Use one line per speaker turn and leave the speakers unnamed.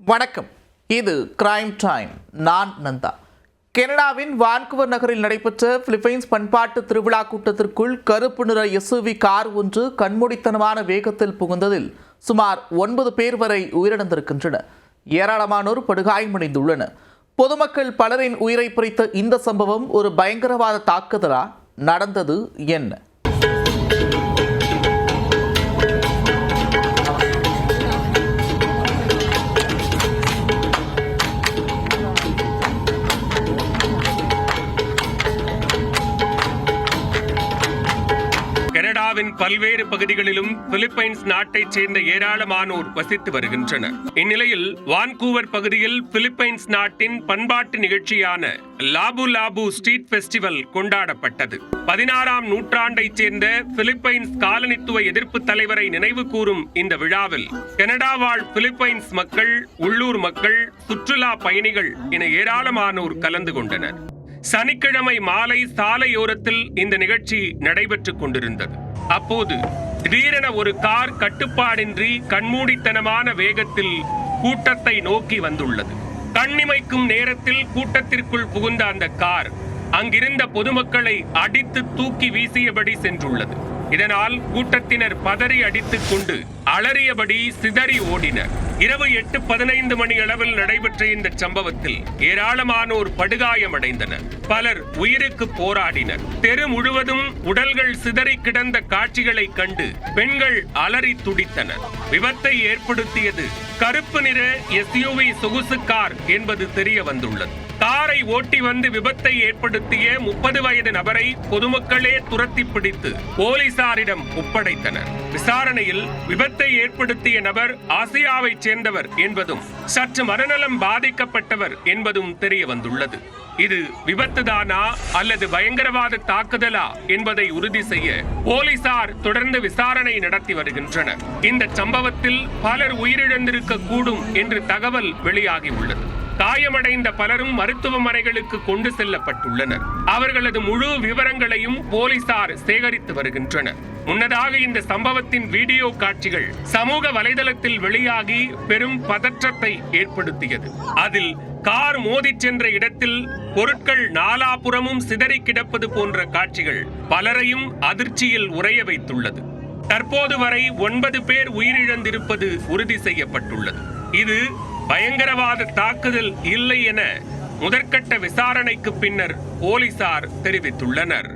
வணக்கம். இது crime time. நான் நந்தா. கனடாவின் வான்கூவர் நகரில் நடைபெற்ற பிலிப்பைன்ஸ் பண்பாட்டு திருவிழா கூட்டத்திற்குள் கருப்பு நிற எஸ்யூவி கார் ஒன்று கண்மூடித்தனமான வேகத்தில் புகுந்ததில் சுமார் 9 பேர் வரை உயிரிழந்திருக்கின்றனர். ஏராளமானோர் படுகாயமடைந்துள்ளனர். பொதுமக்கள் பலரின் உயிரை பறித்த இந்த சம்பவம் ஒரு பயங்கரவாத தாக்குதலா? நடந்தது என்ன?
கனடாவின் பல்வேறு பகுதிகளிலும் பிலிப்பைன்ஸ் நாட்டைச் சேர்ந்த ஏராளமானோர் வசித்து வருகின்றனர். இந்நிலையில் வான்கூவர் பகுதியில் பிலிப்பைன்ஸ் நாட்டின் பண்பாட்டு நிகழ்ச்சியான லாபு லாபு ஸ்ட்ரீட் ஃபெஸ்டிவல் கொண்டாடப்பட்டது. 16ஆம் நூற்றாண்டைச் சேர்ந்த பிலிப்பைன்ஸ் காலனித்துவ எதிர்ப்பு தலைவரை நினைவு கூறும் இந்த விழாவில் கனடா வாழ் பிலிப்பைன்ஸ் மக்கள், உள்ளூர் மக்கள், சுற்றுலா பயணிகள் என ஏராளமானோர் கலந்து கொண்டனர். சனிக்கிழமை மாலை சாலையோரத்தில் இந்த நிகழ்ச்சி நடைபெற்றுக் கொண்டிருந்தது. அப்போது திடீரென ஒரு கார் கட்டுப்பாடின்றி கண்மூடித்தனமான வேகத்தில் கூட்டத்தை நோக்கி வந்துள்ளது. கண்ணிமைக்கும் நேரத்தில் கூட்டத்திற்குள் புகுந்த அந்த கார் அங்கிருந்த பொதுமக்களை அடித்து தூக்கி வீசியபடி சென்றுள்ளது. இதனால் கூட்டத்தினர் பதறி அடித்துக் கொண்டு அலறியபடி சிதறி ஓடினர். இரவு 8:15 மணி அளவில் நடைபெற்ற இந்த சம்பவத்தில் ஏராளமானோர் படுகாயமடைந்தனர். பலர் உயிருக்கு போராடினர். தெரு முழுவதும் உடல்கள் சிதறி கிடந்த காட்சிகளை கண்டு பெண்கள் அலறி துடித்தனர். விபத்தை ஏற்படுத்தியது கருப்பு நிற எஸ்யூவி சொகுசு கார் என்பது தெரிய வந்துள்ளது. காரை ஓட்டி வந்து விபத்தை ஏற்படுத்திய 30 வயது நபரை பொதுமக்களே துரத்தி பிடித்து போலீசாரிடம் ஒப்படைத்தனர். விசாரணையில் விபத்தை ஏற்படுத்திய நபர் ஆசியாவை சேர்ந்தவர் என்பதும் சற்று மனநலம் பாதிக்கப்பட்டவர் என்பதும் தெரிய வந்துள்ளது. இது விபத்துதானா அல்லது பயங்கரவாத தாக்குதலா என்பதை உறுதி செய்ய போலீசார் தொடர்ந்து விசாரணை நடத்தி வருகின்றனர். இந்த சம்பவத்தில் பலர் உயிரிழந்திருக்க கூடும் என்று தகவல் வெளியாகியுள்ளது. காயமடைந்த பலரும் மருத்துவமனைகளுக்கு கொண்டு செல்லப்பட்டுள்ளனர். அவர்களது முழு விவரங்களையும் போலீசார் சேகரித்து வருகின்றனர். முன்னதாக இந்த சம்பவத்தின் வீடியோ காட்சிகள் சமூக வலைதளத்தில் வெளியாகி பெரும் பதற்றத்தை ஏற்படுத்தியது. அதில் கார் மோதி சென்ற இடத்தில் பொருட்கள் நாலாபுறமும் சிதறி கிடப்பது போன்ற காட்சிகள் பலரையும் அதிர்ச்சியில் உறைய வைத்துள்ளது. தற்போது வரை 9 பேர் உயிரிழந்திருப்பது உறுதி செய்யப்பட்டுள்ளது. இது பயங்கரவாத தாக்குதல் இல்லை என முதற்கட்ட விசாரணைக்கு பின்னர் போலீசார் தெரிவித்துள்ளனர்.